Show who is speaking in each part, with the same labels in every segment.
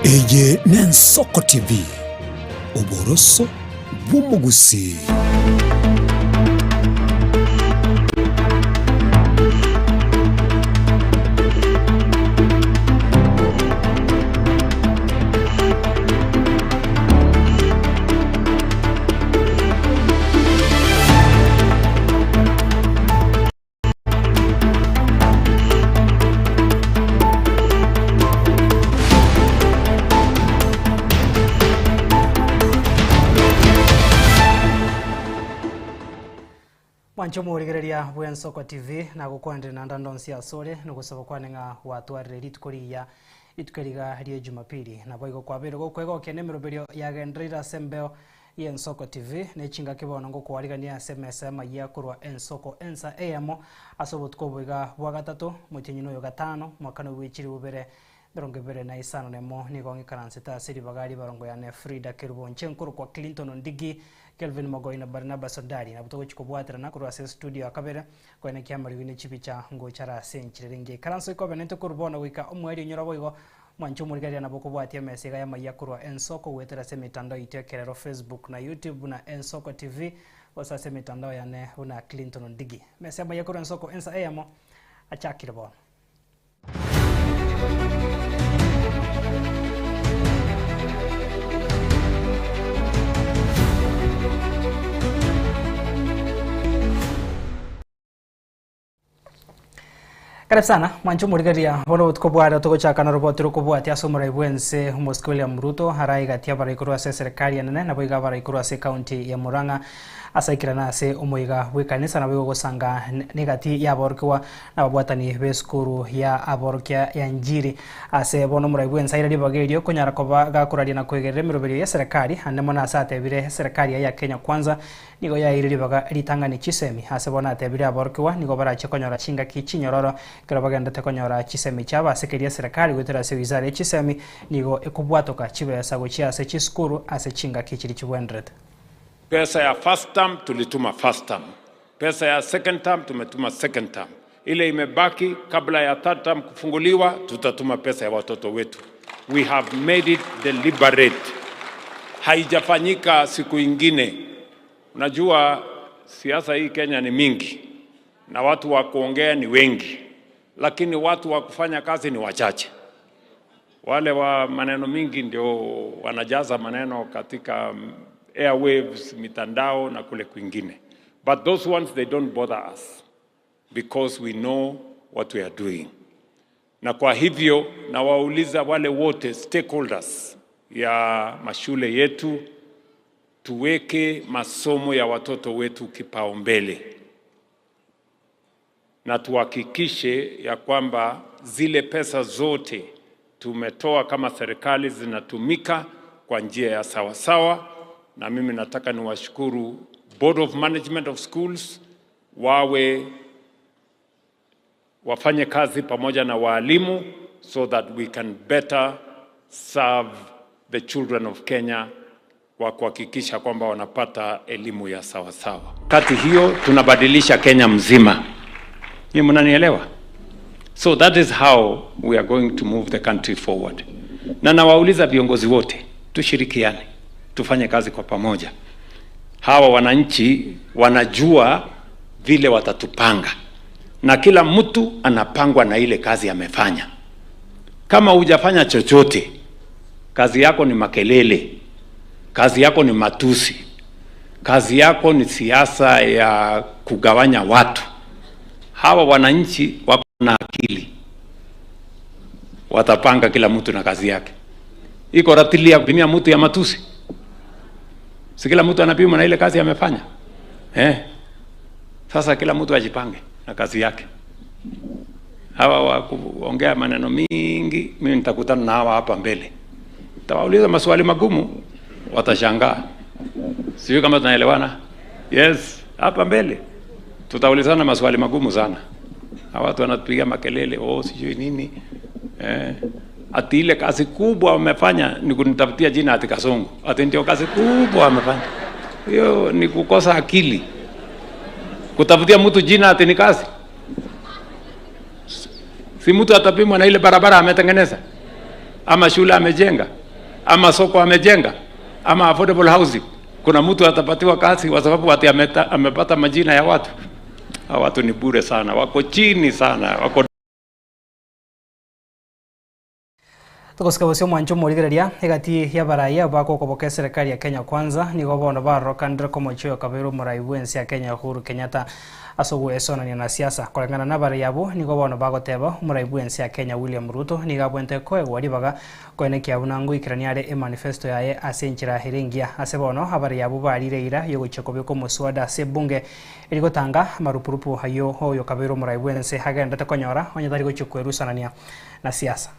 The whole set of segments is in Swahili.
Speaker 1: Eye n'Ensoko TV uboroso bw'umugusi. Mwanchomo urigereria bw'Ensoko TV na gukwandira na ndandonsi asore no gusaba kwanenga watwarire ritukuriya itukeriga rie Jumapili na boigo kwabiro gokwego kenemeroberio ya gendrira sembeo y'Ensoko TV ne chinga kibono ngo kwarigania SMS ya kurwa Ensoko ensa AM asobotko boiga bwa gatatu mutinyino yo gatano mwakano w'ichiri bubere berongo bere na isano nemo ni gongi karanseta siri bagari barongo ya ne Frida Kerubonche nkuru kwa Clinton Ndigi Kelvin Magoi na Barnaba Sondari na butogo chikobwatira na kurwa studio akabere kwa ne kyamari wine chipicha ngo chara senchirenge karanso iko benento kurubona wika omweri nyora boigo mwancho murigari na bokobwatia mesega ya mayakurwa Ensoko wetera se mitandao itekerero Facebook na YouTube na Ensoko TV wasa se mitandao ya ne una Clinton Ndigi mesema yakurwa Ensoko ensa AM achakira bona. Karibu sana mwancho murigaria bono tukobwara tugochaka na robot rukobwati asomora ibwense Moscow William Ruto harai gatia baraikuru se serikali yanene na boiga baraikuru se county ya Murang'a asaikira na se omoiga wekanisa na bigo sanga negati ya borkwa na babwatani beskuru ya aborkia ya Njiri ase bono mura ibwense ira libagerio kunyara koba gakuraria na kwegerera miroberio ya serikali anemo na asate bire serikali ya Kenya Kwanza nigo ya iri libaga litangani chisemi ase bona atebire aborkwa nigo barache konyora chinga kichinyororo kero bagenda tekonyora chisemi chaba sekeria serikali gwetera se wizara chisemi nigo ekubwatoka chibesa gochia se chiskuru ase chinga kichiri chibwendret.
Speaker 2: Pesa ya first term tulituma first term. Pesa ya second term tumetuma second term. Ile imebaki kabla ya third term kufunguliwa tutatuma pesa ya watoto wetu. We have made it deliberate. Haijafanyika siku ingine. Unajua siasa hii Kenya ni mingi na watu wa kuongea ni wengi, lakini watu wa kufanya kazi ni wachache. Wale wa maneno mingi ndio wanajaza maneno katika airwaves, mitandao na kule kwingine. But those ones, they don't bother us because we know what we are doing. Na kwa hivyo na wauliza wale wote stakeholders ya mashule yetu tuweke masomo ya watoto wetu kipaumbele. Na tuhakikishe ya kwamba zile pesa zote tumetoa kama serikali zinatumika kwa njia ya sawa sawa. Na mimi nataka niwashukuru Board of Management of Schools wafanye kazi pamoja na walimu so that we can better serve the children of Kenya kwa kuhakikisha kwamba wanapata elimu ya sawa sawa. Kati hiyo tunabadilisha Kenya mzima. Ni mnanielewa? So that is how we are going to move the country forward. Na nawauliza viongozi wote tushirikiane. Tufanye kazi kwa pamoja. Hawa wananchi wanajua vile watatupanga. Na kila mtu anapangwa na ile kazi amefanya. Kama hujafanya chochote, kazi yako ni makelele. Kazi yako ni matusi. Kazi yako ni siasa ya kugawanya watu. Hawa wananchi wako na akili. Watapanga kila mtu na kazi yake. Iko ratili ya kupimia mtu ya matusi. Si kila mtu anapima na ile kazi amefanya. Sasa kila mtu ajipange na kazi yake. Hawa wa kuongea maneno mingi, mimi nitakutana na hawa hapa mbele. Nitawauliza maswali magumu, watashangaa. Sio kama tunaelewana? Yes, hapa mbele. Tutaulizana maswali magumu sana. Hawa watu wanatupigia makelele, sijui nini. Ati ile kazi kubwa wamefanya ni kunitafutia jina ati Kasongo. Ati ndio kazi kubwa wamefanya. Hiyo ni kukosa akili. Kutafutia mtu jina ati ni kazi. Si mtu atapimwa na ile barabara ametengeneza ama shule amejenga. ama soko amejenga, ama affordable housing. Kuna mtu atapatiwa kazi kwa sababu ati amepata majina ya watu. Hao watu ni bure sana, wako chini sana, wako
Speaker 1: Tukoska bosio mwancho murigereria egati ya baraya bako koboke serikali ya Kenya Kwanza ni gobono baro kandre ko mocho kabero muraibuensi ya Kenya Uhuru Kenyatta asogo esonania na siasa kolengana na baraya bo ni gobono bago teba muraibuensi ya Kenya William Ruto ni gabwente ko egwari baga koene kya bunangu ikiraniare manifesto yae asenchira hiringia asebono abaraya bo barireira yogochekobyo ko muswada se bunge irigotanga marupurupu hayo hoyo kabero muraibuensi hagenda takonyora onyadari gochekwerusanania na siasa.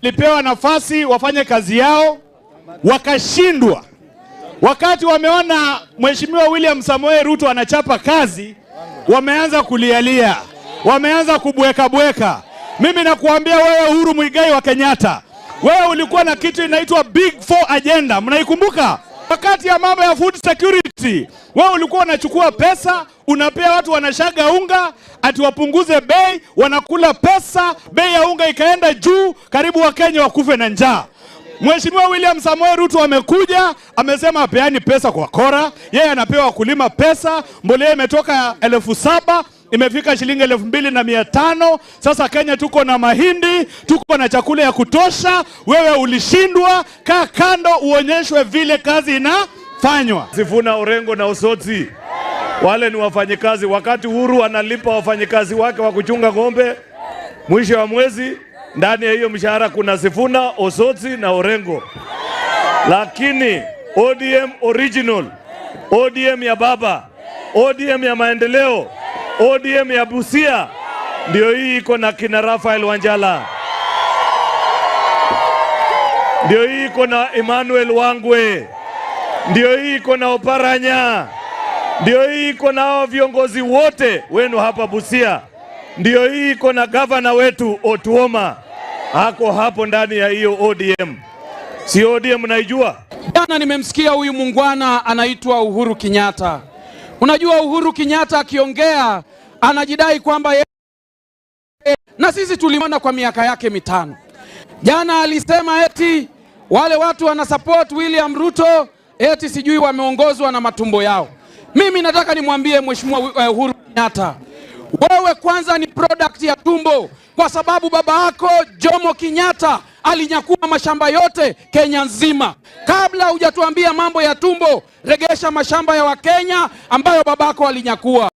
Speaker 3: Lipewa nafasi wafanye kazi yao, wakashindwa. Wakati wameona Mheshimiwa William Samoei Ruto anachapa kazi, wameanza kulialia, wameanza kubweka. Mimi nakuambia wewe Uhuru Muigai wa Kenyatta, wewe ulikuwa na kitu inaitwa Big Four agenda, mnaikumbuka? Wakati ya mambo ya food security, wewe ulikuwa unachukua pesa, unapea watu wanashaga unga, ati wapunguze bei, wanakula pesa, bei ya unga ikaenda juu, karibu wa Kenya wakufe na njaa. Mheshimiwa William Samoei Ruto amekuja, amesema apeani pesa kwa kora, yeye anapewa kulima pesa, mbolea imetoka 7,000 imefika shilingi 2,500. Sasa Kenya tuko na mahindi, tuko na chakula ya kutosha. Wewe ulishindwa, kaa kando uonyeshwe vile kazi inafanywa. Sifuna, Orengo na Osotsi wale ni wafanyikazi. Wakati Uhuru analipa wafanyikazi wake wa kuchunga ng'ombe, mwisho wa mwezi ndani ya hiyo mshahara kuna Sifuna, Osotsi na Orengo. Lakini ODM original, ODM ya baba, ODM ya maendeleo, ODM ya Busia, ndio hii iko na kina Rafael Wanjala, ndio hii iko na Emmanuel Wangwe, ndio hii iko na Oparanya, ndio hii iko na hao viongozi wote wenu hapa Busia, ndio hii iko na gavana wetu Otuoma, hako hapo ndani ya hiyo ODM. Si ODM naijua?
Speaker 4: Jana nimemsikia huyu mungwana anaitwa Uhuru Kenyatta. Unajua Uhuru Kenyatta akiongea anajidai kwamba na sisi tulimwona kwa miaka yake 5. Jana alisema eti wale watu wana support William Ruto eti sijui wameongozwa na matumbo yao. Mimi nataka nimwambie Mheshimiwa Uhuru Kenyatta, wewe kwanza ni product ya tumbo, kwa sababu baba yako Jomo Kenyatta alinyakua mashamba yote Kenya nzima. Kabla hujatuambia mambo ya tumbo, regesha mashamba ya Wakenya ambayo babako alinyakua.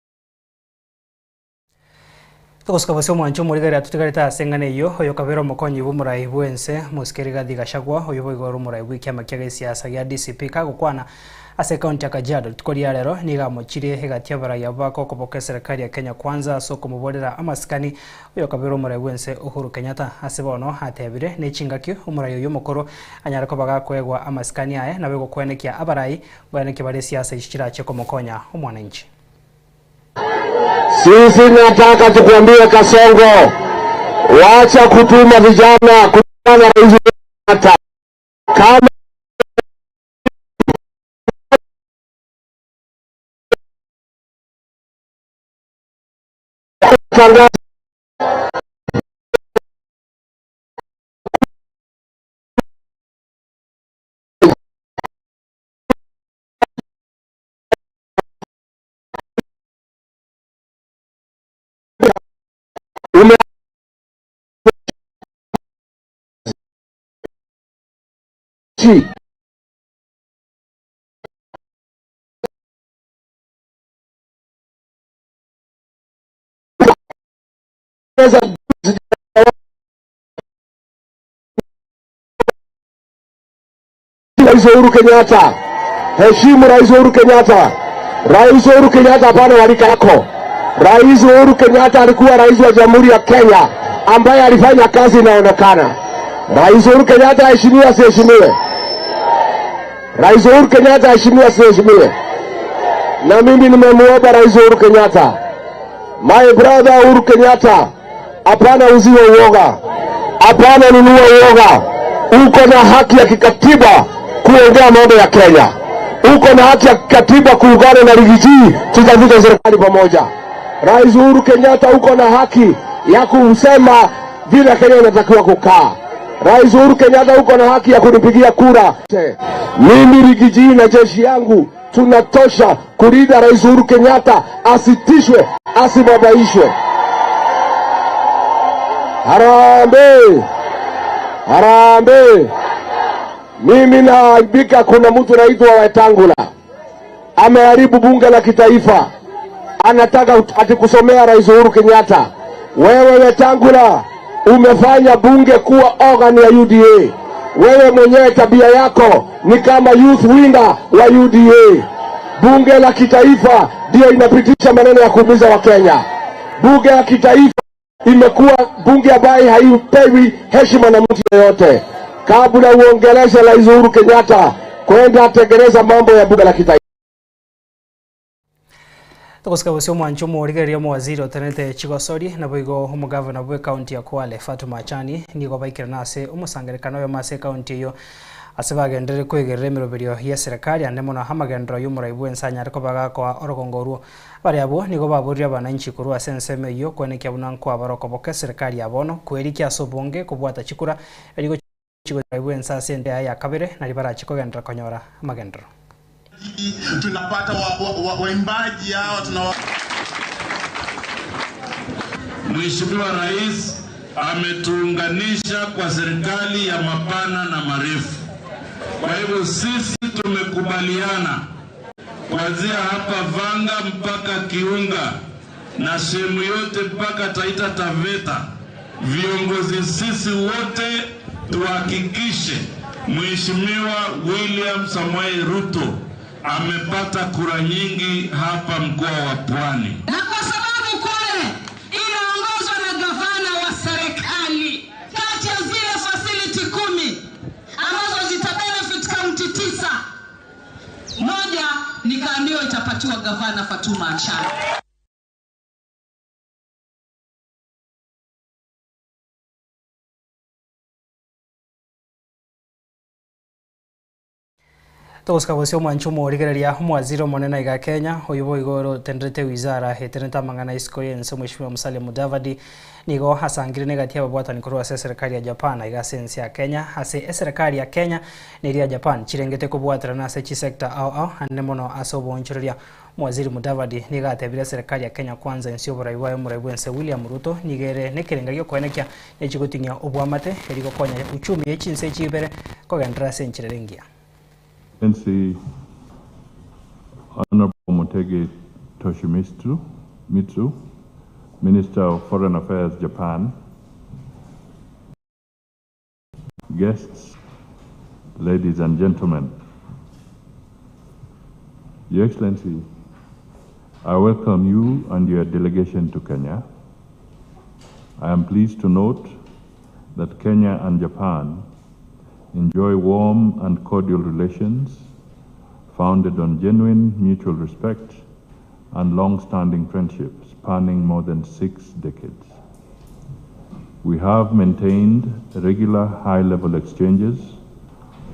Speaker 1: Tukoska bosio mwancho murigeria tutigarita sengane iyo hoyo kabero mokonyi bumurai bwense musikiriga thigashagwa hoyo boigoro murai bwikya makiaga siasa ya DCP kagukwana ase kaunti ya Kajiado tukoria rero niga mochire hegatia baraya bako koboke serikali ya Kenya Kwanza soko muborera amaskani hoyo kabero murai bwense Uhuru Kenyatta asebono atebire ne chingaki umurai yo mukoro anyara ko baga kwegwa amaskani aye na bego kwenekia abarai bwaneke bare siasa ishira cheko mokonya umwananchi.
Speaker 5: Sisi nataka tukwambie Kasongo, wacha kutuma vijana kutana Rais Kenyatta. Kama tangazo Rais Uhuru Kenyatta, heshimu Rais Uhuru Kenyatta. Rais Uhuru Kenyatta hapana walika yako. Rais Uhuru Kenyatta alikuwa rais wa Jamhuri ya Kenya ambaye alifanya kazi inaonekana. Rais Uhuru Kenyatta heshimiwe asiheshimiwe? Rais Uhuru Kenyatta heshimiwe asiheshimiwe? Na mimi nimemuomba Rais Uhuru Kenyatta, my brother Uhuru Kenyatta, hapana uziwe uoga, hapana nunua uoga. Uko na haki ya kikatiba kuongea mambo ya Kenya. Uko na haki ya kikatiba kuungana na Rigiji tutafute serikali pamoja. Rais Uhuru Kenyatta uko na haki ya kusema vile Kenya inatakiwa kukaa. Rais Uhuru Kenyatta, uko na haki ya kunipigia kura. Mimi Rigiji na jeshi yangu tunatosha kulinda Rais Uhuru Kenyatta asitishwe, asibabaishwe. Harambee! Harambee! Mimi naaibika, kuna mtu anaitwa Wetangula ameharibu bunge la kitaifa, anataka atikusomea Rais Uhuru Kenyatta. Wewe Wetangula umefanya bunge kuwa organ ya UDA. Wewe mwenyewe tabia yako ni kama youth winner wa UDA. Bunge la kitaifa ndio inapitisha maneno ya kuumiza Wakenya. Bunge la kitaifa imekuwa bunge ambayo haipewi heshima na mtu yeyote. Kabla uongeleshe Rais Uhuru Kenyatta kwenda tekeleza mambo ya bunge la kitaifa.
Speaker 1: Tukusika busio mwanchumu origeria mwaziri otenete Chigosori na boigo umugavana bwe county ya Kwale Fatuma Achani niko baikira nase umusangerekano yo mase county yo asebagendere kwegerera emiroberio ya serikali andemo na hamagendro y'umuraibu ensanya ariko bagakwa orogongoruo bari abo niko baburira abananchi kurwa senseme yo kwenekia bunanko abarokoboke serikali yabono kwerikia sobonge kubwata chikura eriko chigoraibu ensase ende ya kabere na libara chikogendera konyora magendro.
Speaker 6: Tunapata waimbaji hawa Mheshimiwa Rais ametuunganisha kwa serikali ya mapana na marefu. Kwa hivyo sisi tumekubaliana kuanzia hapa Vanga mpaka Kiunga na sehemu yote mpaka Taita Taveta, viongozi sisi wote tuhakikishe Mheshimiwa William Samoei Ruto amepata kura nyingi hapa mkoa wa Pwani.
Speaker 7: Na kwa sababu Kwale inaongozwa na gavana wa serikali, kati ya zile facility 10 ambazo zitabenefit county 9, moja nikaambiwa itapatiwa gavana Fatuma Achani.
Speaker 1: Tukusika busio mwanchumu origeria mwaziri monena iga Kenya oyubo igoro tendrete wizara heteneta mangana iskoyense Mheshimiwa Musalia Mudavadi nigo hasangire negatia babwatani kurwa serikali ya Japan iga sensi ya Kenya hase serikali ya Kenya neri ya Japan chirengete kubwatira na se sector au anemono asobonchiria mwaziri Mudavadi niga atebire serikali ya Kenya kwanza ensio boraiwa yo muraibu ense William Ruto nigere nekerengario kwenekia echigutinya obwamate eriko konya uchumi echinse chibere kogendra senchirengia.
Speaker 8: NC Honorable Motegi Toshimitsu, Minister of Foreign Affairs, Japan, guests, ladies and gentlemen, Your Excellency, I welcome you and your delegation to Kenya. I am pleased to note that Kenya and Japan enjoy warm and cordial relations founded on genuine mutual respect and long-standing friendship spanning more than 6 decades. We have maintained regular high-level exchanges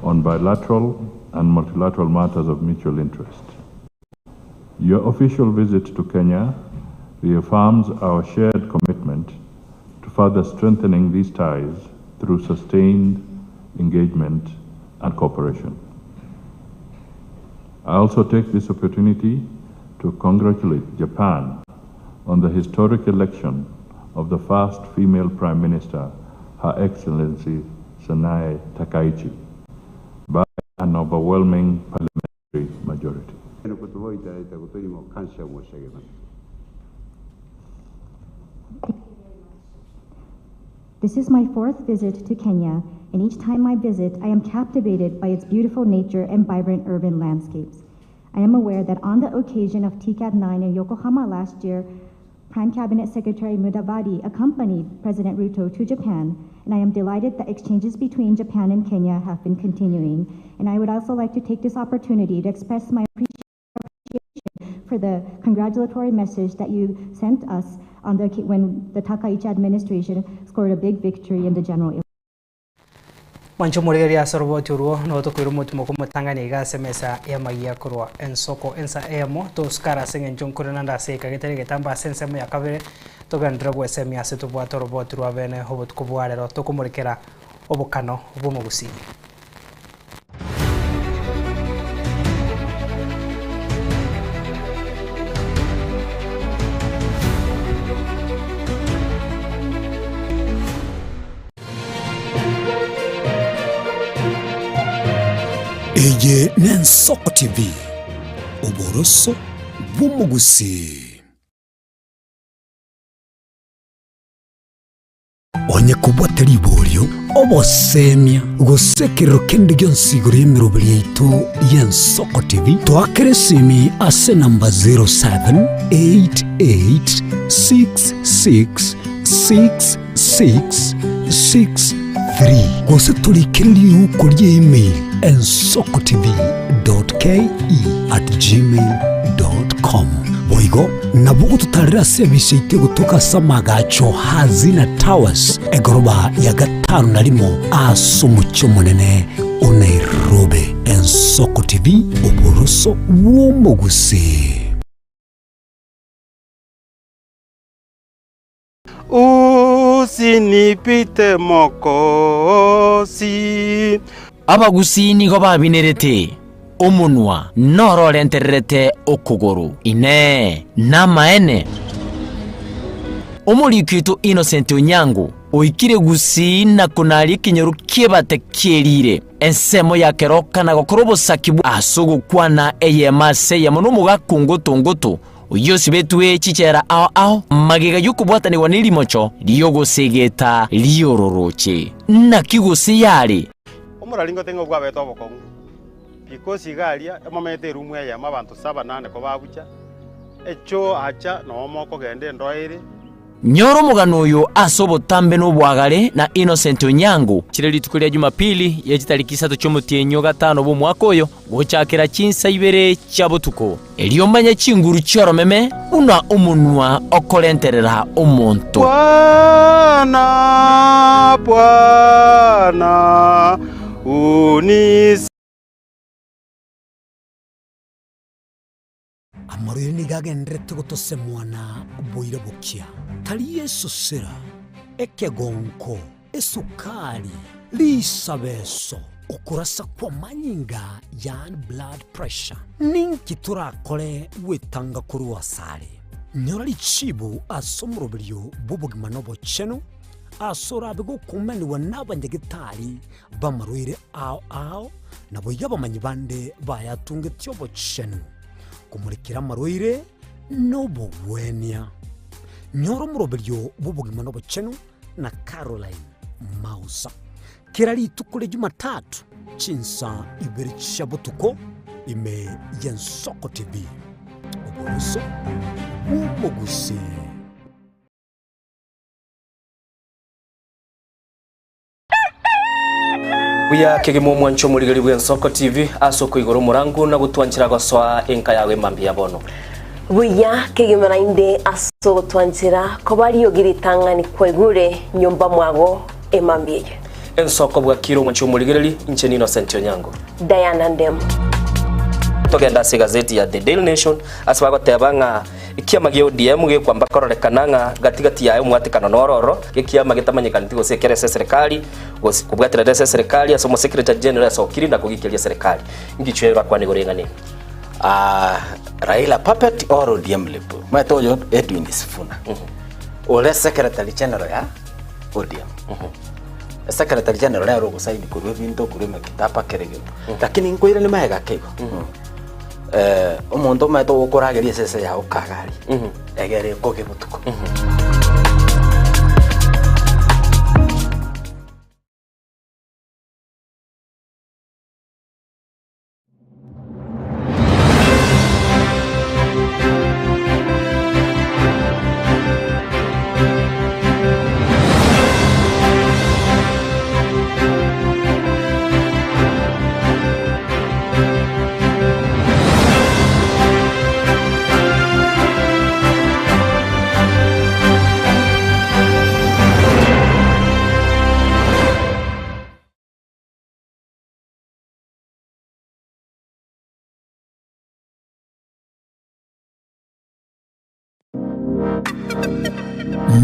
Speaker 8: on bilateral and multilateral matters of mutual interest. Your official visit to Kenya reaffirms our shared commitment to further strengthening these ties through sustained engagement and cooperation. I also take this opportunity to congratulate Japan on the historic election of the first female Prime Minister, Her Excellency Sanae Takaichi, by an overwhelming parliamentary majority.
Speaker 9: This is my 4th visit to Kenya, and each time I visit, I am captivated by its beautiful nature and vibrant urban landscapes. I am aware that on the occasion of TCAD 9 in Yokohama last year, Prime Cabinet Secretary Mudavadi accompanied President Ruto to Japan, and I am delighted that exchanges between Japan and Kenya have been continuing. And I would also like to take this opportunity to express my appreciation for the congratulatory message that you sent us on when the Takaichi administration scored a big victory in the general election.
Speaker 1: Manchumurigeria soroboti uruo no tokirumo tumukumo tangani gase mesa emagia kurwa ensoko ensa emo to skara sengen jonkurana nda se kagetere getamba sensemo ya kabere to gandra bwe semia se to bwa toroboti ruwa bene hobot kubware ro to kumurikera obukano bw'omugusi.
Speaker 10: Eye n'Ensoko TV oboroso bw'omugusi. Onye kubwata libolyo obosemya gusekero kende gyonsiguro y'emiroberi yaitu y'Ensoko TV twakere simi ase namba 0788666663 gose tulikiriri uko email ensokotv.ke@gmail.com boigo nabugo tutarira service ite gutoka samagacho Hazina Towers egoroba ya gatanu narimo asumucho munene Nairobi. Ensoko TV oboroso bw'omugusi.
Speaker 11: Usinipite mokosi.
Speaker 12: Abagusi nigo babinerete omunwa nororentererete okuguru ine namaene omurikitu Innocent Onyango oikire gusi na kunari kinyoru kiebate kierire ensemo yakeroka na gokorobo sakibu asugu kwana eyemase yamono mugakungutungutu uyosi betwe chichera ao magiga yukubwatani wanilimocho liyogosegeta liyororoche na kigusi yari
Speaker 11: omuralingo tengo gwa beto bokongo because galia emomete rumu ya mabantu 7-8 ko babucha echo acha no moko gende ndoire
Speaker 12: nyoro mugano uyu asobotambe n'obwagale na Innocent Onyango kireli tukulia Jumapili ya tariki 3 cy'omutienyo 5 bo mwaka oyo gochakira chinsa ibere chabotuko eliomanya chinguru chyoromeme una umunwa okolenterera omonto
Speaker 11: Bwana unis
Speaker 10: Amorire nigagendrete gutose mwana boire bukia tari Yesu sera ekegonko esukari lisabeso ukurasa kwa manyinga yani blood pressure ninki turakore wetanga kuri wasare nyorali chibu asomurobiryo bubugima nobo cheno asora bigo kumeni wanabanyegitari bamarwire ao nabo yabamanyi bande bayatunge tyobo cheno kumurikira marwire nobo wenia nyoro murobiryo bubugima nobo cheno na Caroline Mausa kirali tukule Jumatatu chinsa ibiri chabutuko ime y'Ensoko TV oboroso bw'omugusi.
Speaker 13: Buya kegemo mwancho muligari bw'Ensoko TV asoko igoro murangu na gutwanchira goswa enka yawe mambi yabono.
Speaker 14: Buya kegema inde aso twanchira ko bari yogiritangani kwegure nyumba mwago emambi.
Speaker 13: Ensoko bwa kiro mwancho muligari incheni Innocent Onyango.
Speaker 14: Diana Ndem.
Speaker 13: Togenda se gazeti ya The Daily Nation asbago tebanga ikiama gyo DM ge kwamba kororekananga gatigati yayo mwatikano nororo ikiama gitamanyikana gose kerese serikali gose kubwatira dese serikali asomo secretary general asokiri na kugikiria serikali ngichwera kwa nigorengane
Speaker 15: Raila puppet or ODM lepo matoyo Edwin Sifuna ole secretary general ya ODM secretary general ya rogo saini kurwe binto kurwe kitapa kerege lakini ngoira ni maega kego omuntu maito gukurageria sese ya ukagari egere koge butuko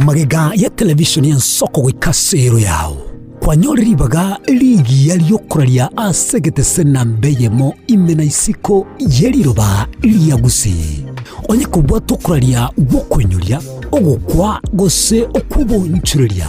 Speaker 15: magega ya televisheni y'Ensoko gwikasero yawo
Speaker 10: twanyolera ibaga ligi yaliyokuraria asegete sena mbeyemo imena isiko yeliroba liagusi onye kubwa tokuraria gukwenyoria ogukwa gose okubonchureria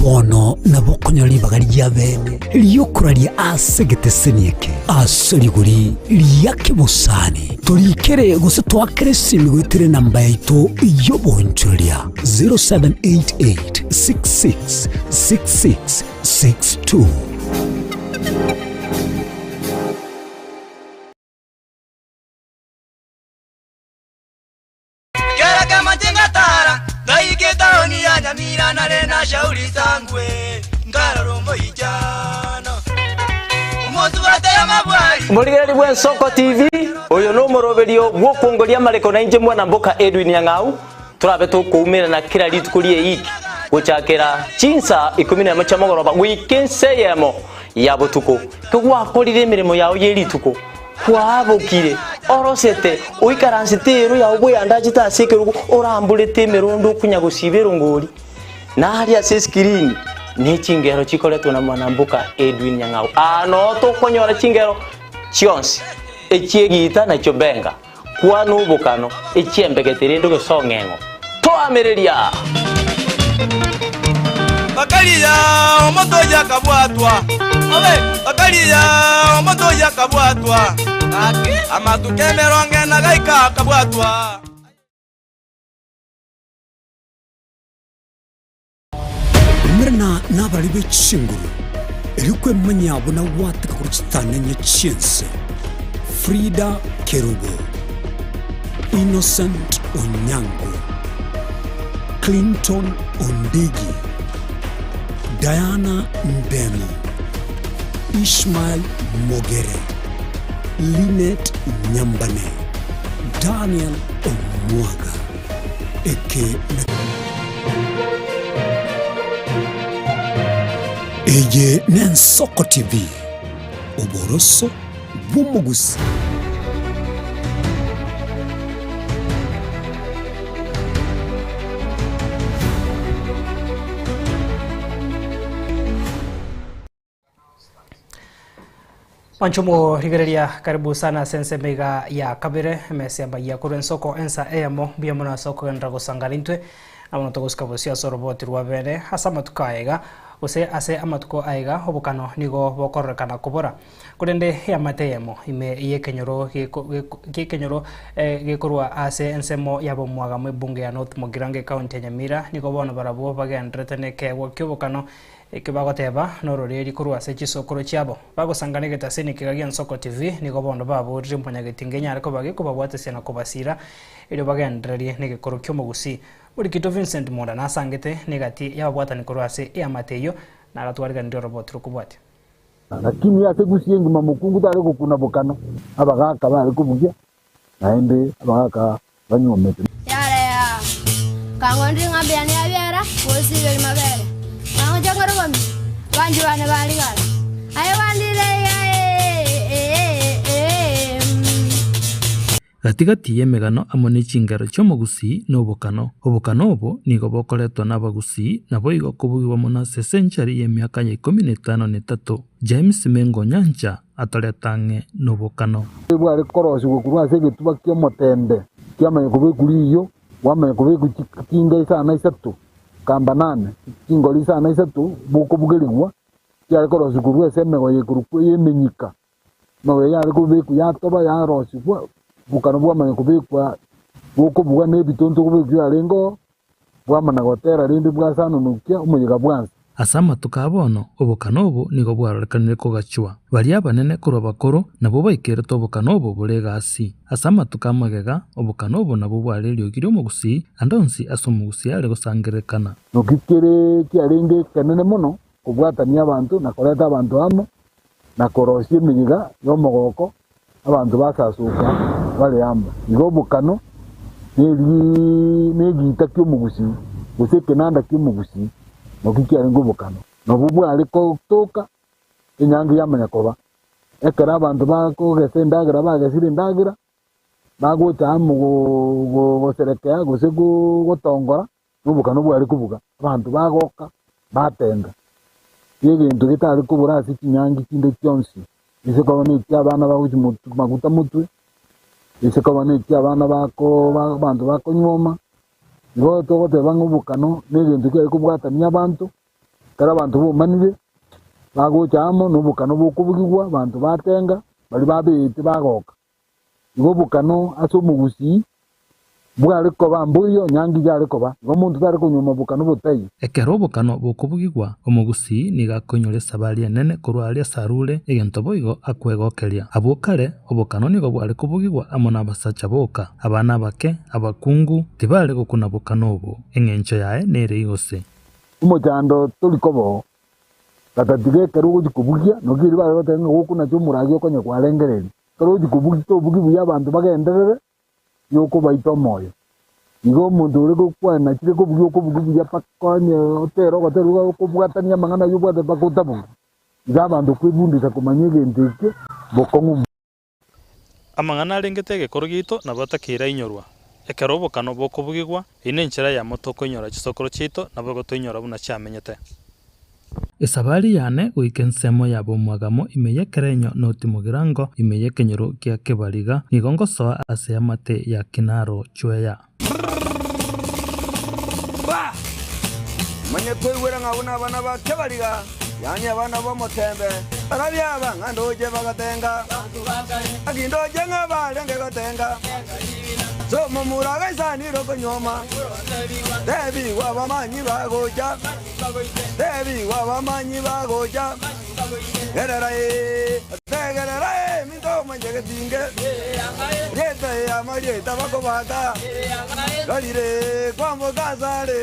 Speaker 10: bono nabo konyolera ibaga lya bene liyokuraria asegete senieke aseriguri lyakibusani tulikere gose twakere simigwitire namba yaitu yobonchureria 0788 666662.
Speaker 16: Kera kama tingatara daiketa oni ya nyamira na lena shauri sangwe ngaro moijana umotu batera mabwari
Speaker 13: Muligeri bwa Soko TV oyo no moroberio gwokongoria mareko na inje mwana mboka Edwin Yang'au turabe tukumira na kila litu kulie iki guchakira chinsa 11 chamogoroba wikenseyemo yabutuko kugwakorire emirimo yawe yerituko kwabukire orosete uikaransitero ya ubwe andajita sekerugo orambulete emerondo kunya gusibero ngori nari ase screen ni chingero chikoletwa na mwanambuka Edwin Yang'au ano to konyora chingero chionsi echiegita na chobenga kwa nubukano echiembegetere ndo gesongengo to amereria
Speaker 16: Bakalia omoto yakabwatwa Bakalia omoto yakabwatwa amatukemeronge na gaika kabwatwa
Speaker 10: Mrna nabali bechinguru elikwe manyabo na wataka kuchitana nyechense Frida Kerubo, Innocent Onyango, Clinton Ondigi, Diana Mbemo, Ishmael Mogere, Linet Nyambane, Daniel Omwaga, Eke Eje Nensoko TV, Oboroso Bumugusi.
Speaker 1: Panchumo rigereria karibu sana sense mega ya kabire mesemba ya kuren soko ensa emo biamona soko endrago sangalintwe amono togoska bosia soroboti rwabere hasama tukaega ose ase amatuko aiga obukano nigo bokorrekana kubora kurende ya mateyemo ime yekenyoro gekenyoro gekorwa ase ensemo yabo mwaga mu bunge ya North Mugirange County Nyamira nigo bono barabo bagendretene ke wokobukano ekibagoteba nororeri kurwa ase chisokoro chiabo bagosanganege taseni kigagia Soko TV nigo bono babo rimponyagetingenya ariko bagikubabwate sena kubasira iro bagendrerie negekoro kyomugusi uri kito Vincent Monda nasangete negati yabwatani kurwase ya mateyo na aratwariga ndio robot rukubwate
Speaker 17: lakini ya segusi nguma mukungu tare kuna bokano abagaka bari kubugia naende abagaka banyomete
Speaker 18: yare ya kangondi ngabya ni abyara kosi beri mabere nango jangaro bami banji bane bali gala ayo bandire
Speaker 19: gatigati yemegano amone chingaro chomugusi n'obukano obukano obo nigo bokoretwa n'abagusi nabo igo kubugibwa mona sesenchari y'emyaka 15 James Mengo Nyancha atoretange n'obukano
Speaker 17: bwari korosi gukurwa sege tuba kyo motembe kyamaye kubekuriyo wamaye kubekukinga isana isatu kamba 8 kingoli isana isatu buko bugeligwa cyari korosi gukurwa semego yekuruko yemenyika no yari kubeku yatoba ya rosi bukano bwamanye kubikwa buko bwa nebitonto kubikwa arengo bwamana gotera rindi bwasano nukia umuyiga bwanza
Speaker 19: asama tukabono obukano obo nigo bwarorekanire kugachwa bali abanene kuro bakoro nabo baikereto obukano obo buregasi asama tukamagega obukano obo nabo bwalerio gire omugusi andonsi asomugusi ale gosangerekana
Speaker 17: nokikere kiarenge kanene muno kubwatania abantu nakoreta abantu amo nakorosie miyiga yomogoko abantu basasuka bale amba igo bukano negita kyomugusi guseke nanda kyomugusi nokikyari ngo bukano nobubwa aliko toka inyangi yamanya koba ekera abantu bakogese ndagira bagesire ndagira bagota amu goserekea gose gotongora nobukano bwari kubuga abantu bagoka batenga Egento getari kubura ase chinyangi kinde kionsi. Ise kobaneti abana baguchi maguta mutwe. Ise kobaneti abana bako bantu bakonyoma. Igo togoteba ng'obokano negento kiari kobwatania abantu. Kara abantu bomanire. Bagocha amo n'obokano bokobugigwa bantu batenga bali babete bagoka. Igo obokano ase omogusi bwari koba mbuyo nyangi yari koba ngo muntu tari kunyuma bukano botai
Speaker 19: ekero obokano bokobugigwa omogusi nigakonyore sabari enene korwaria sarure egento boigo akwegokeria abokare obokano nigo bwari kubugigwa amo n'abasacha boka abana bake abakungu tibari gukuna bokano obo eng'encho yae nere igose
Speaker 17: umojando tuli kobo katatige kero ugikubugia nogiri bari batenga gukuna cyo muragi okonye kwarengereri kero ugikubugi to bugibu y'abantu bagenderere yoko baito moyo igo mundu uri gukwana kire kubugi okubugi ya pakonye otero gotero okubwatania mangana yubwate bakutabu abantu kwibundisa kumanyege ndike bokongu
Speaker 19: amangana arengete gekoro gito nabatakira inyorwa ekero obokano bokobugigwa ine nchera ya moto konyora chisokoro chito nabo gotoinyora buna chamenyete esabari yane uikensemo ya bomwagamo imeyekerenyo notimugirango imeyekenyoro kia kebariga nigongo soa ase amate ya kinaro chweya
Speaker 16: manye kwigwira ngabuna abana ba kebariga yani abana bo motembe arabyaba ngandoje bagatenga agindoje ngabalenge gatenga so mumuraga isaniro konyoma debi wabamanyi bagoja debi wabamanyi bagoja gererae minto manjege tinge yeta ya marieta bakobata galire kwambo gazare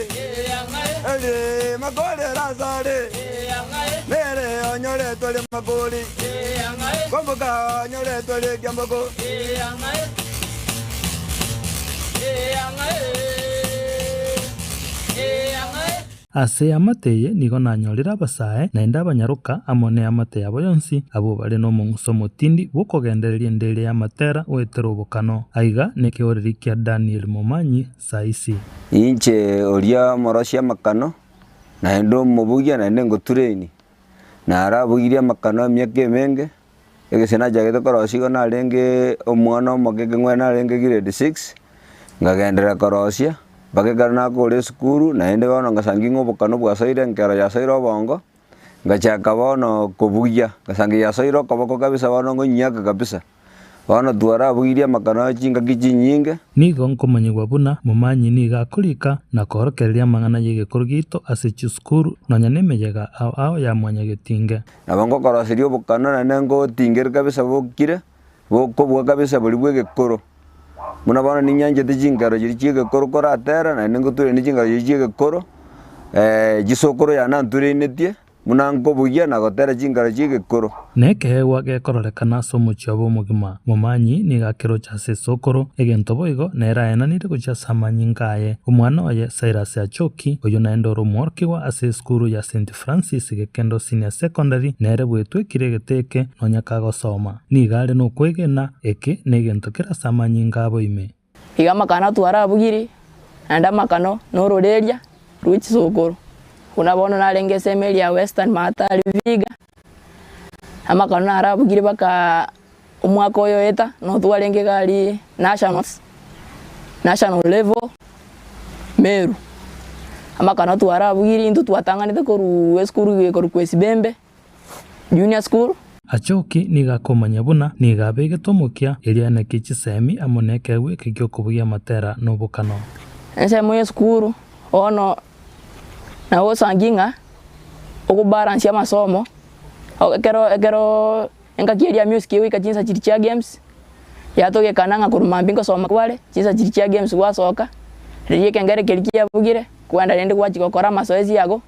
Speaker 16: ele magole razare mere onyore tole magoli kwambo ga onyore tole gyamboko
Speaker 19: ase amateye nigo nanyorera abasae naende abanyaruka amone amate yabo yonsi abo bari n'omong'uso motindi bokogendereria endere y'amatera oetera obokano aiga nekeoreri kia Daniel Momanyi saisi
Speaker 20: inche oria morosia amakano naende omobugia naende ngotureni narabugiria amakano emiaka emenge egesena jagete korosigo narenge omwana omogege ng'wena narenge grade 6 ngagendera korosia bagekara nakore esukuru naende bono ngasangi ng'obokano bwasoire nkero yasoire obongo ngachaka bono kobugia ngasangi yasoire okoboko kabisa bono ng'onyiaka kabisa bono twarabugirie amakano chingaki chinyinge
Speaker 19: nigo nkomanyigwa buna Momanyi niga akorika na korokereria amang'ana y'egekoro gito ase chisukuru nonya nemeyega ao ya mwanya getinge
Speaker 20: nabo ngokorosiria obokano naende ngotingeri kabisa bokire bokobua kabisa bori bwa egekoro muna bono ninyanchete chingaro chiri chiegekoro koratera naende ngotureni chingaro chiri chiegekoro chisokoro yana ntureinetie muna nkobugia na gotera chingaro chiegekoro
Speaker 19: nekehewa gekororekana ase omochio obo omogima Momanyi nigakerocha ase esokoro egento boigo neraenanire gochia ase amanyinga aye omwana oye Cyrus Achoki oyo naende ore omworokigwa ase esukuru ya St Francis Gekendo Senior Secondary nere bwetwekire egeteke nonya kagosoma niga are nokwegena eke na egento kera ase amanyinga abo ime
Speaker 21: iga amakano twarabugiri naende amakano nororeria rwa chisokoro kuna bono narenge semeli ya Western Matari Viga amakano narabugire baka omwaka oyo eta no twarenge gari national level Meru amakano twarabugire into twatanganite koru esukuru gekoru kwesibembe junior school
Speaker 19: Achoki nigakomanya buna nigabegetomokia eriana kichisemi amonekewe kigiokobugia matera n'obokano
Speaker 21: ensemo y'esukuru ono na osanginga okubalance amasomo ekero enkakiria music ewe ikachinsa chiri chia games yatogekananga kurumambi nkosoma kwale chinsa chiri chia games gwasoka ririe kengere kerikia bugire kwenda rende gwachikokora masoezi yago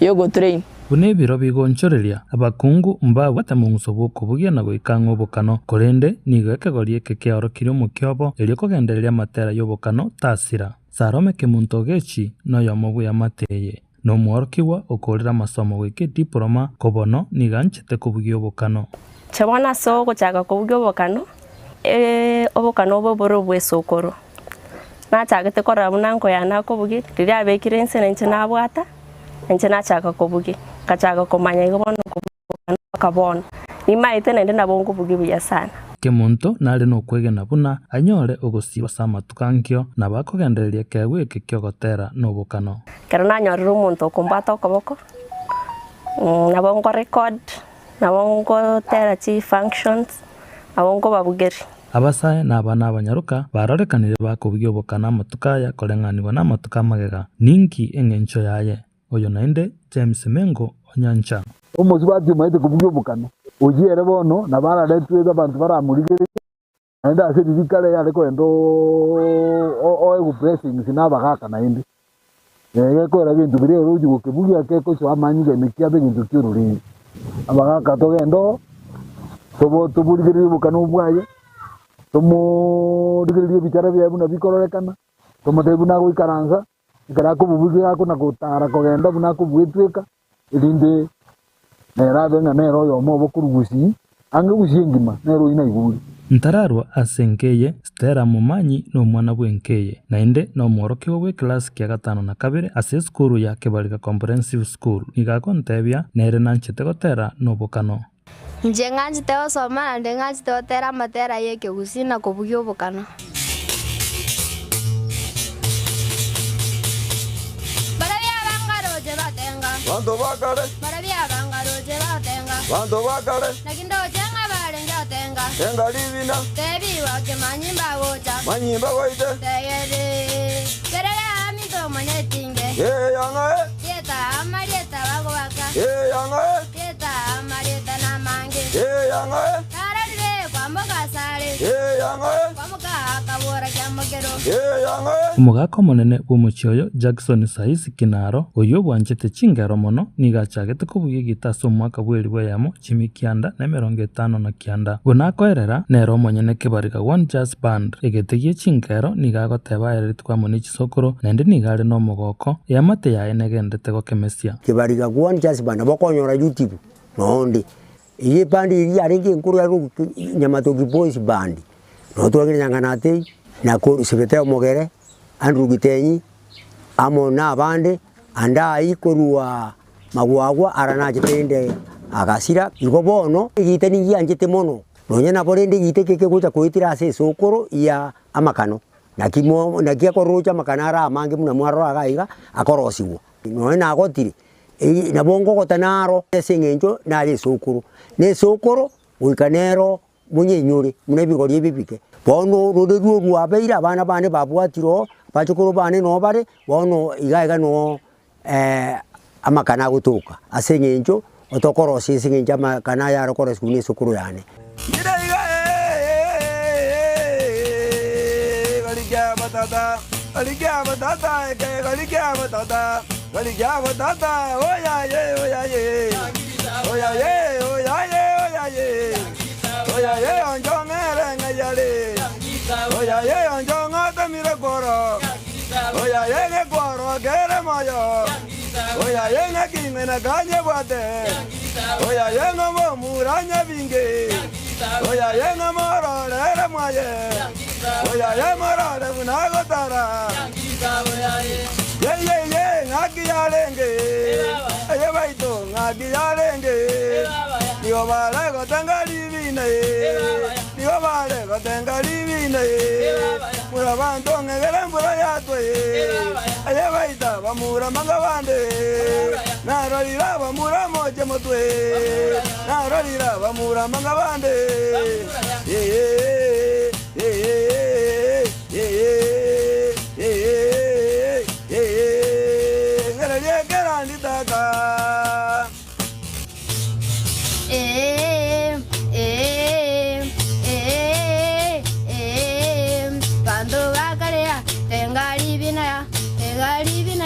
Speaker 21: yogo train
Speaker 19: bune ebiro bigonchoreria abakungu mbabwate mong'uso bwokobugia na goikang'a obokano korende nigo ekegori eke kiaorokirie omokiobo erio kogendereria amatera y'obokano tasira Sarome Kemuntogechi noyomo bwa amateye nomworokigwa okorera amasomo goika diploma kobono niganchete kobugia obokano
Speaker 22: chabona so gochaka kobugia obokano obokano obo boro bwa esokoro nachagete korora buna nko yana kobugia riria abekire ensene nche nabwata nje nachaka kubugi kachaka kumanya igobono kubukana kabona nimaite nende nabo ngubugi buya sana
Speaker 19: Kemonto nari no kwegena buna anyore ogusiba samatukankio na bakogendereria kegwe kikiogotera no bukano
Speaker 22: kero nanyorira omonto okombata okoboko nabo ngo record nabo ngo tera chi functions nabo ngo babugeri
Speaker 19: abasae na abana abanyaruka barorekanire bakubugia obukana amatukaya korenganiwa na amatuka magega ninki eng'encho yaye oyo nainde James Mengo Onyancha
Speaker 17: omozi bati maite kubugia obukana ogiere bono na bara letwe abantu baramurigere nainde ase dikale yale kwendo o blessings na bagaka nainde kwera bintu bire ruji kubugia keko cyo amanyige mikia bintu cyururi abagaka togendo tuburigere obukana obwaye tumurigiririe bicara byabu na bikororekana tumutebu na gwikaranza ikara kububugia kuna gutara kogenda buna kubwitwika irinde nerabe nga nero yo mo bokurugusi ange gushingima nero ina iguri
Speaker 19: ntararwa asenkeye Stella Mumanyi no mwana bwenkeye nainde no mworoke we class kya 5 na 2 ase skuru ya Kibaliga Comprehensive School igakontebya nere nanchete gotera no bukano
Speaker 18: nje nganjite osoma na nde nganjite otera matera yeke gusina kubugia obukano barabia bangaroje batenga
Speaker 20: bantu bakare
Speaker 18: barabia bangaroje batenga
Speaker 20: bantu bakare
Speaker 18: nakindo jenga barenga tenga
Speaker 20: tenga livina
Speaker 18: tebi wake manyimba gocha
Speaker 20: manyimba goite
Speaker 18: tegede kerere amito manetinge
Speaker 20: yanga
Speaker 18: yeta amarieta bagwaka
Speaker 20: yanga
Speaker 18: yeta amarieta na mange
Speaker 20: yanga
Speaker 18: tarare kwamboka sare
Speaker 20: yanga
Speaker 18: kwamuka kabora kyamogero
Speaker 20: yanga
Speaker 19: umugako munene bw'umucyoyo Jackson Saisi Kinaro oyo bwanjete chingero mono nigachagete kubugia gitaso mwaka bweri bweyamo chimikianda na 59 bunakoerera nero monyene Kibaliga One Jazz Band egetegie chingero nigagoteba eritwa monichi sokoro nende nigare no mugoko yamate yae negendete gokemesia
Speaker 2: Kibaliga One Jazz Band bakonyora YouTube nondi iyi band iri aringi nkuru ya Nyamatoki Boys Band no twagire nyanganate na ko sekretari Mogere Andrew Gitenyi amo na abande andai korua magwagwa arana jitende agasira igobono igiteni yanjete mono nonya na borende giteke kuja kuitira ase sokoro ya amakano nakimo nakia koroja makanara amange muna mwaro agaiga akorosiwo nonya na agotire na bongo gotanaro esengenjo na ali sokoro ne sokoro uikanero munyenyure munebigori bibike bono roderuo ruabeira abana bane babwatiro bachukuru bane no bare bono igaiga no amakana gutuka asengenjo otokorosi esengenja amakana yaro koreskune sokoro yane
Speaker 16: galikia batata oya ye oya ye oya ye oya ye oya ye oya ye onjongere ngayale oya ye onjonga mire goro oya ye ne goro gere mayo oya ye ne kingena ganye bwate oya ye no muranya binge oya ye no morore maye oya ye morore bunago tara ye ngaki yalenge ye baito ngaki yalenge yo vale gotenga livine yo vale gotenga livine mura banto ngere mbura yatwe aye baita bamura mangabande narorira bamura moje motwe narorira bamura mangabande ngere yekera nditaka
Speaker 18: Cuando va a caer, tenga livina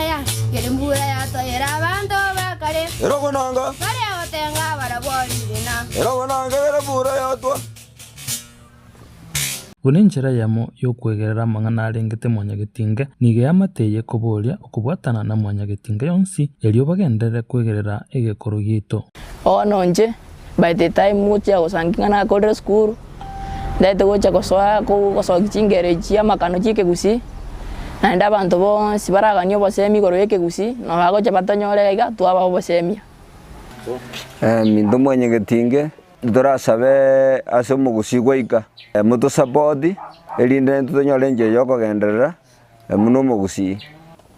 Speaker 18: ya, que el mura ya toyera bando va a caer.
Speaker 16: Pero bonanga,
Speaker 18: Careo tenga para bolivina.
Speaker 16: pero bonanga era pura ya tu.
Speaker 19: bune njira yamo yokwegerera mang'ana arengete mwanyagitinge niga yamateye kuburia okubwatana na mwanyagitinge yonsi erio bagendere kwegerera egekoro gitu
Speaker 21: ono nje by the time mucha gusangingana kodre school ndete gocha kosoa ko kichingere chia makano chike gusi naenda abantu bonsi baragania obosemi igoro y'ekegusi na bagocha batonyore iga twaba obosemia.
Speaker 20: Minto mwenye getinge turasabe ase omogusi gwaika moto support erinde tutonyore nje yokogenderera muno omogusi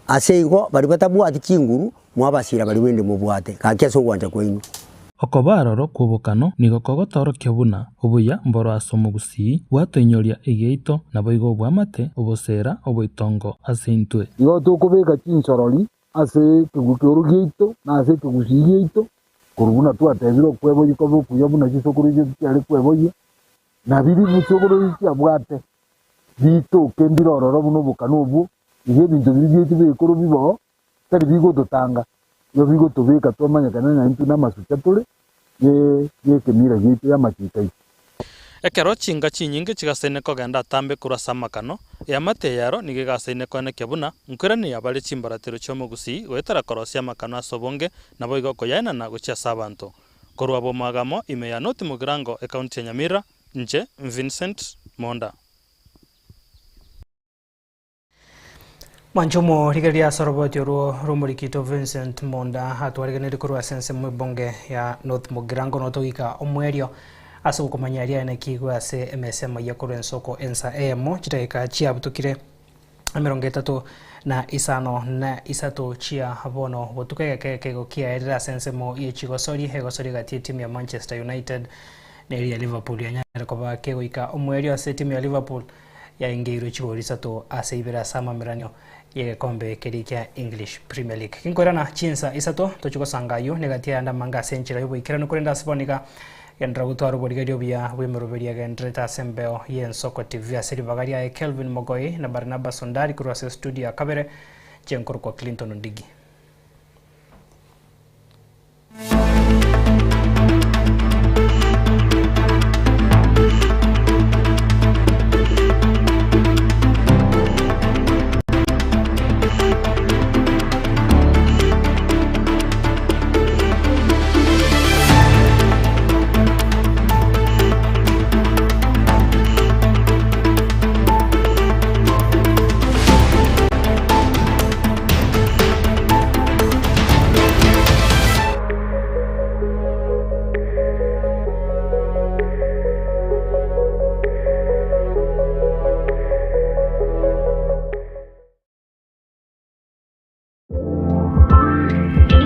Speaker 2: ase igo bari batabwati kinguru mwabasira bari wende mubwate kakiaso gwanja kwenyu
Speaker 19: okobaroro kubukano nigo kogotorokia buna obuya mboro ase omogusi bwatonyoria egeito nabo igo bwamate obosera oboitongo ase intwe
Speaker 17: igo tukubeka chinsorori ase kigukioro gito na ase kigusi gito kurubuna twatebiro kwebo yikobo kuya buna chisokoro cyari kwebo ye na biri musokoro cyabwate bito kembirororo buno bukano obu ihe bintu bibiti bikoro bibo tari bigo dotanga yo bigo tubika twamanyakana na intu namasucha tule ye kemira gitu ya machita
Speaker 19: ekero chinga chinyinge chigasaine kogenda tambe kurasa makano yamate yaro nigigasaine kone kebuna nkwirani yabali chimbaratiro chomogusi gwetara korosia makano asobonge nabo igo koyaina na gucha sabanto korwa bo magamo imeya noti mugirango account ya Nyamira nje Vincent Monda
Speaker 1: Manchumo rigeria soroboti rumurikito Vincent Monda atwariganire kurwa sense mwibonge ya North Mugirango notogika omwerio ase gukomanyaria na kigwa ase MSM ya kurensoko ensa emo chitaika chia butukire 30 na isano na isato chia habono botukege kego kia era sense mo ichigosori hegosori gati timu ya Manchester United na ya Liverpool ya nyara koba kego ika omwerio ase timu ya Liverpool ya ingeiru chigori sato ase ibera sama miranyo ye kombe kerikia English Premier League kinkorana chinsa isato tochiko sangayo negatia anda manga senchira yobo ikirano kurenda sibonika yandra gutwara borigario bya wemeroberia gendreta sembeo yen Soko TV asiri bagaria Kelvin Mogoi na Barnabas Sondari kurwa studio ya Kabere Chenkorko Clinton Ndigi